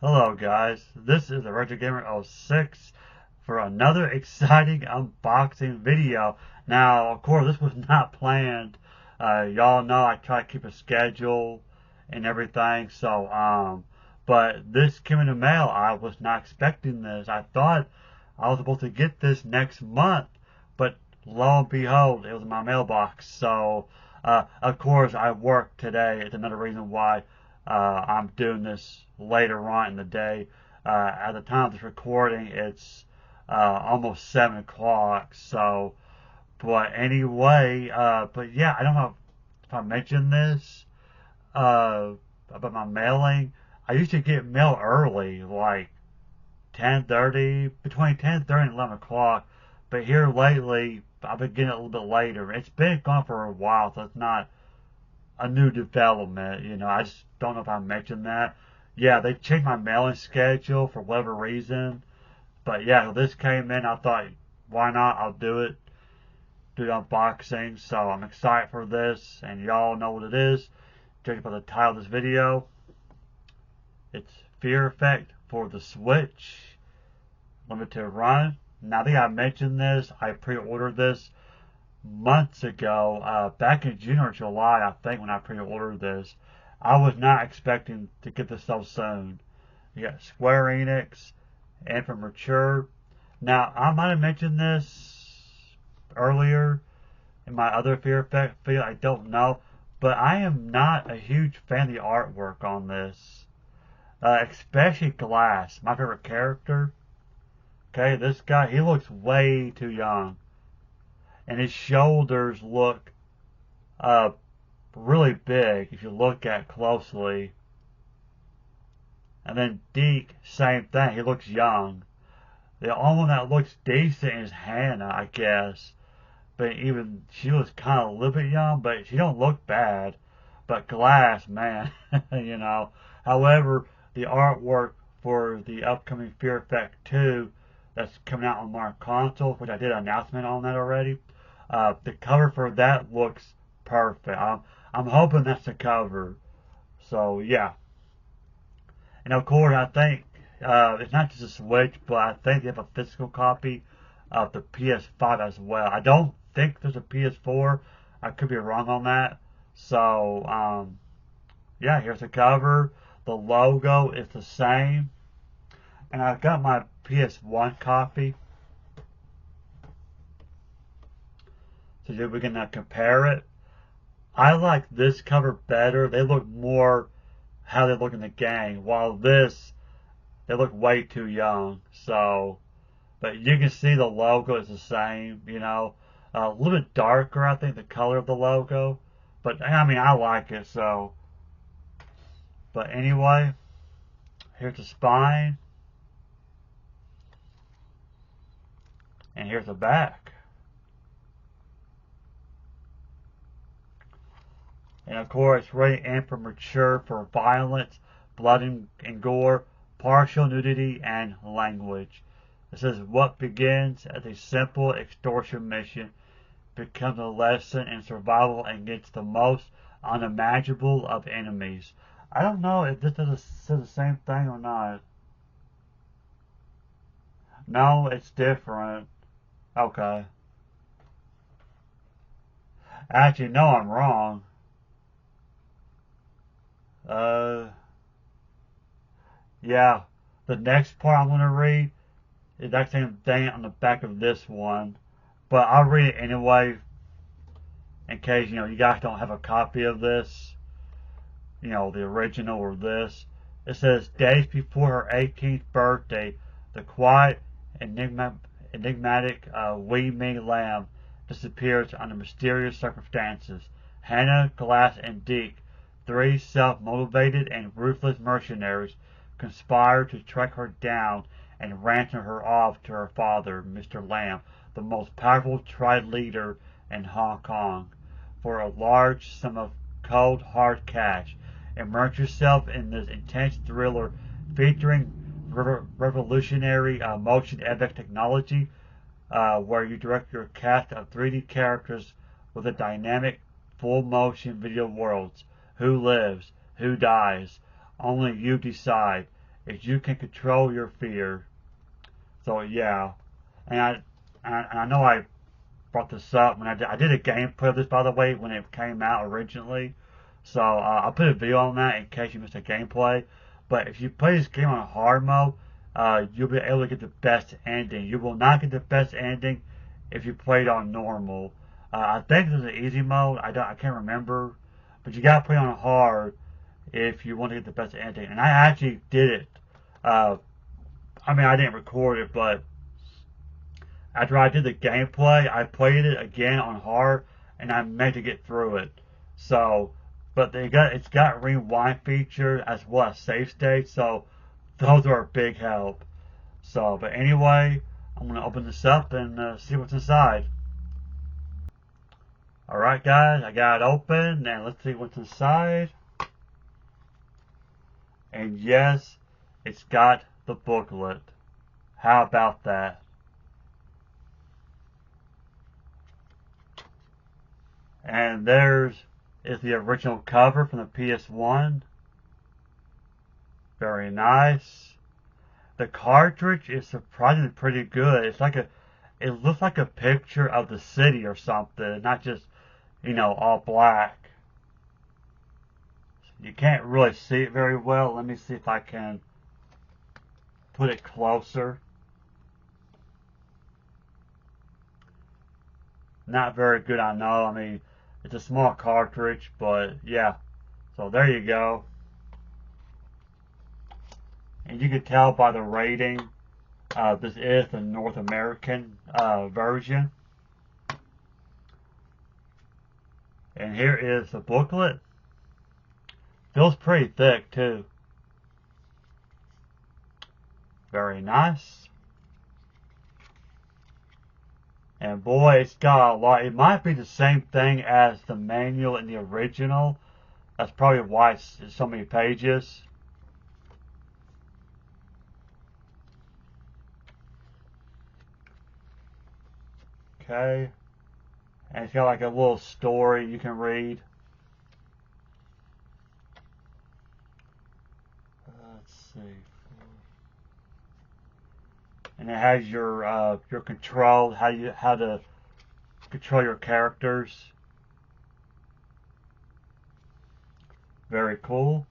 Hello guys, this is the Retro Gamer 06 for another exciting unboxing video. Now, of course, this was not planned. Y'all know I try to keep a schedule and everything, but this came in the mail. I was not expecting this. I thought I was supposed to get this next month, but lo and behold, it was in my mailbox. Of course, I work today. It's another reason why I'm doing this later on in the day. At the time of this recording, it's almost 7 o'clock. But yeah, I don't know if I mentioned this about my mailing. I used to get mail early, like 10:30, between 10:30 and 11 o'clock. But here lately, I've been getting it a little bit later. It's been gone for a while, so it's not a new development. I just don't know if I mentioned that. Yeah, they changed my mailing schedule for whatever reason. But yeah, this came in. I thought, why not? I'll do it. Do the unboxing. So I'm excited for this, and y'all know what it is. Judging by the title of this video, it's Fear Effect for the Switch Limited Run. Now, I think I mentioned this. I pre-ordered this months ago, back in June or July, I think, when I pre-ordered this. I was not expecting to get this so soon. You got Square Enix and from Mature. Now, I might have mentioned this earlier in my other Fear Effect video. I don't know. But I am not a huge fan of the artwork on this. Especially Glass, my favorite character. Okay, this guy, he looks way too young. And his shoulders look uh, really big if you look at it closely. And then Deke, same thing. He looks young. The only one that looks decent is Hannah, I guess. But even she was kind of a little bit young, but she don't look bad. But Glass, man, you know. However, the artwork for the upcoming Fear Effect 2 that's coming out on my console, which I did an announcement on that already. The cover for that looks perfect. I'm hoping that's the cover. So yeah, and of course I think it's not just a Switch, but I think they have a physical copy of the PS5 as well. I don't think there's a PS4. I could be wrong on that. Yeah, here's the cover. The logo is the same, and I've got my PS1 copy. So we're gonna compare it. I like this cover better. They look more how they look in the game, while this, they look way too young. But you can see the logo is the same. A little bit darker, I think, the color of the logo. But I mean, I like it. But anyway, here's the spine, and here's the back. And of course, rated M for mature for violence, blood and gore, partial nudity, and language. It says what begins as a simple extortion mission becomes a lesson in survival against the most unimaginable of enemies. I don't know if this says the same thing or not. No, it's different. Okay. Actually, no, I'm wrong. Uh, yeah. The next part I'm going to read is that same thing on the back of this one. But I'll read it anyway in case, you guys don't have a copy of this, the original or this. It says, days before her 18th birthday, the quiet, enigmatic Wee Mee Lamb disappears under mysterious circumstances. Hannah, Glass, and Deke, three self-motivated and ruthless mercenaries, conspire to track her down and ransom her off to her father, Mr. Lamb, the most powerful tribe leader in Hong Kong, for a large sum of cold, hard cash. Immerse yourself in this intense thriller featuring revolutionary motion FX technology, where you direct your cast of 3D characters with a dynamic, full-motion video worlds. Who lives? Who dies? Only you decide. is you can control your fear. So yeah, and I know I brought this up when I did a gameplay of this, by the way, when it came out originally. So I'll put a video on that in case you missed a gameplay. But if you play this game on hard mode, you'll be able to get the best ending. You will not get the best ending if you played on normal. I think there's an easy mode. I can't remember, but you gotta play on hard if you want to get the best ending. And I actually did it. Uh, I mean, I didn't record it, but after I did the gameplay, I played it again on hard, and I meant to get through it. So, but it's got rewind feature as well as save state, so those are a big help. So, but anyway, I'm gonna open this up and see what's inside. All right, guys, I got it open, and let's see what's inside. And yes, it's got the booklet. How about that? And is the original cover from the PS1. Very nice. The cartridge is surprisingly pretty good. It looks like a picture of the city or something, not just, all black. You can't really see it very well. Let me see if I can put it closer. Not very good, I know. I mean, it's a small cartridge, but yeah. So there you go. And you can tell by the rating, this is the North American version. And here is the booklet. Feels pretty thick too. Very nice. And boy, it's got a lot. It might be the same thing as the manual in the original. That's probably why it's so many pages. Okay. And it's got like a little story you can read. Let's see. And it has your control, how to control your characters. Very cool.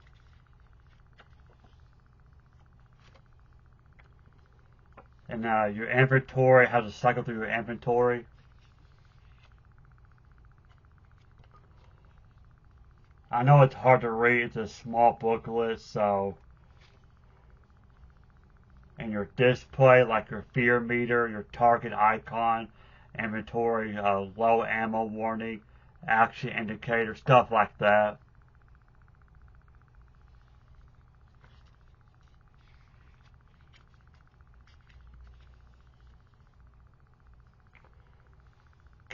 And your inventory, how to cycle through your inventory. I know it's hard to read, it's a small booklet, so. And your display, like your fear meter, your target icon, inventory, low ammo warning, action indicator, stuff like that.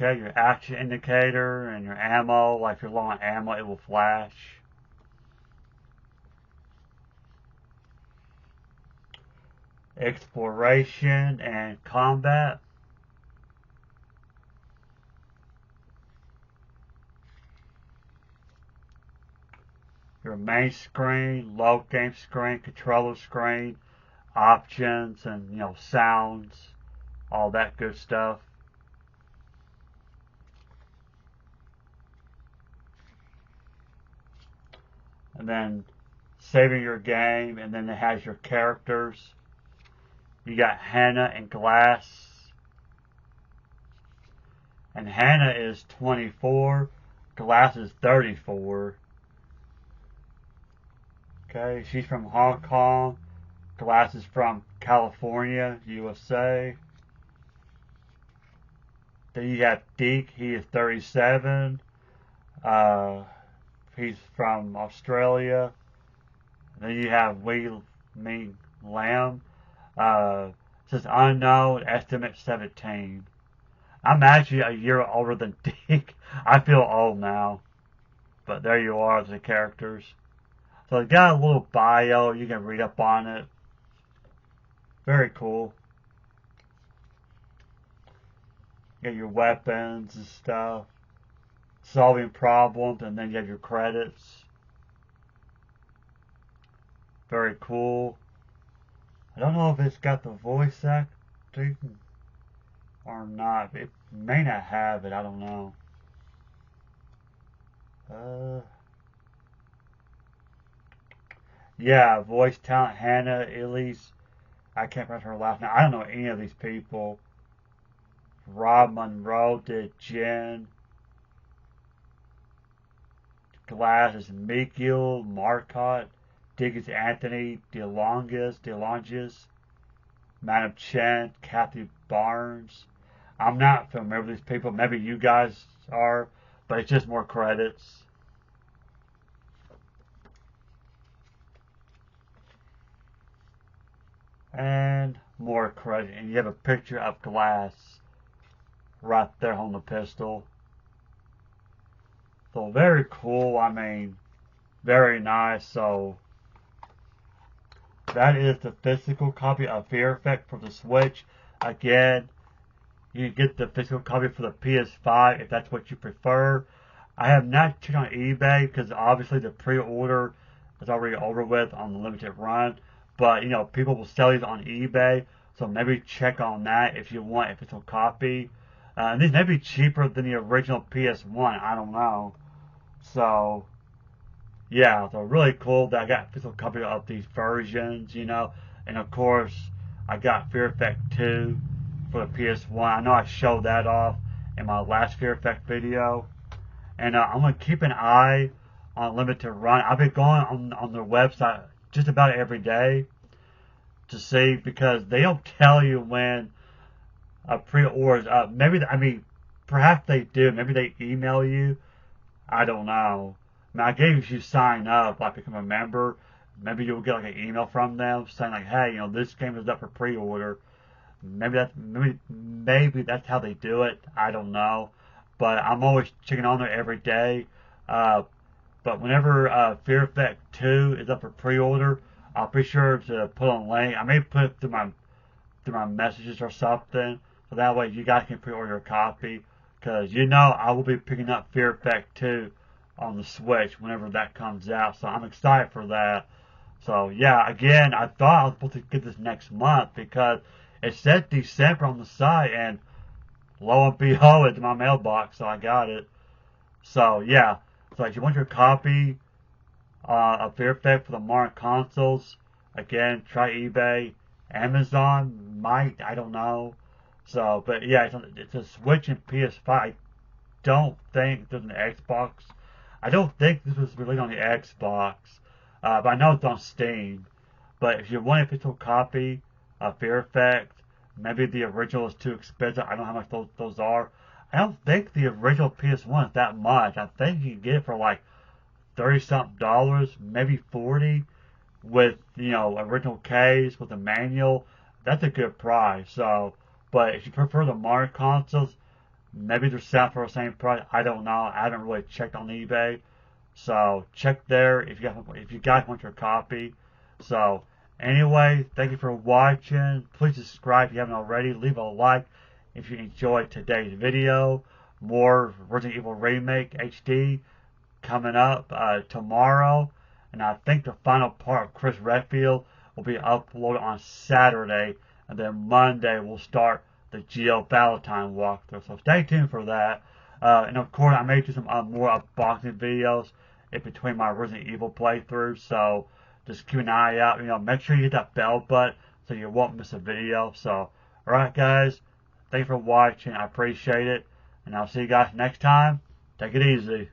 Okay, your action indicator and your ammo, like if you're low on ammo, it will flash. Exploration and combat. Your main screen, low game screen, controller screen, options and sounds, all that good stuff. And then saving your game, and then it has your characters. You got Hannah and Glass. And Hannah is 24. Glass is 34. Okay, she's from Hong Kong. Glass is from California, USA. Then you have Deke. He is 37. He's from Australia. Then you have Wei Ming Lam. Says unknown, estimate 17. I'm actually a year older than Deke. I feel old now. But there you are, the characters. So it's got a little bio. You can read up on it. Very cool. You got your weapons and stuff. Solving problems, and then you have your credits. Very cool. I don't know if it's got the voice acting or not. It may not have it. I don't know. Uh, yeah, voice talent Hannah, Elise. I can't pronounce her last name. I don't know any of these people. Rob Monroe did Jen. Glass is Miguel Marcotte. Diggins Anthony DeLonges. Madam Chen, Kathy Barnes. I'm not familiar with these people. Maybe you guys are, but it's just more credits. And more credit. And you have a picture of Glass right there on the pistol. So very cool. I mean, very nice. So that is the physical copy of Fear Effect for the Switch. Again, you can get the physical copy for the PS5 if that's what you prefer. I have not checked on eBay because obviously the pre-order is already over with on the limited run. But, you know, people will sell these on eBay. So maybe check on that if you want a physical copy. And these may be cheaper than the original PS1. I don't know. So, yeah, so really cool that I got a physical copy of these versions, you know. And of course, I got Fear Effect 2 for the PS1. I know I showed that off in my last Fear Effect video. And I'm going to keep an eye on Limited Run. I've been going on their website just about every day to see, because they don't tell you when a pre-order is up. Maybe, I mean, perhaps they do. Maybe they email you. I don't know. Now, I guess if you sign up, like become a member, maybe you'll get like an email from them saying like, hey, you know, this game is up for pre-order. Maybe that's how they do it. I don't know. But I'm always checking on there every day. But whenever Fear Effect 2 is up for pre-order, I'll be sure to put on a link. I may put it through my messages or something, so that way you guys can pre-order a copy. Because you know I will be picking up Fear Effect 2 on the Switch whenever that comes out. So I'm excited for that. So yeah, again, I thought I was supposed to get this next month because it said December on the site, and lo and behold, it's in my mailbox, so I got it. So yeah, so if you want your copy of Fear Effect for the modern consoles, again, try eBay. Amazon might, I don't know. So, but yeah, it's a Switch and PS5. I don't think there's an Xbox. I don't think this was released on the Xbox, but I know it's on Steam. But if you want a physical copy of Fear Effect, maybe the original is too expensive. I don't know how much those are. I don't think the original PS1 is that much. I think you can get it for like 30 something dollars, maybe 40, with, you know, original case with a manual. That's a good price. So, but if you prefer the modern consoles, maybe they're selling for the same price. I don't know. I haven't really checked on eBay. So check there if you guys want your copy. So anyway, thank you for watching. Please subscribe if you haven't already. Leave a like if you enjoyed today's video. More Resident Evil Remake HD coming up tomorrow. And I think the final part of Chris Redfield will be uploaded on Saturday. And then Monday we'll start the Jill Valentine walkthrough. So stay tuned for that. And of course, I may do some more unboxing videos in between my Resident Evil playthroughs. So just keep an eye out. You know, make sure you hit that bell button so you won't miss a video. So, alright guys, thanks for watching. I appreciate it. And I'll see you guys next time. Take it easy.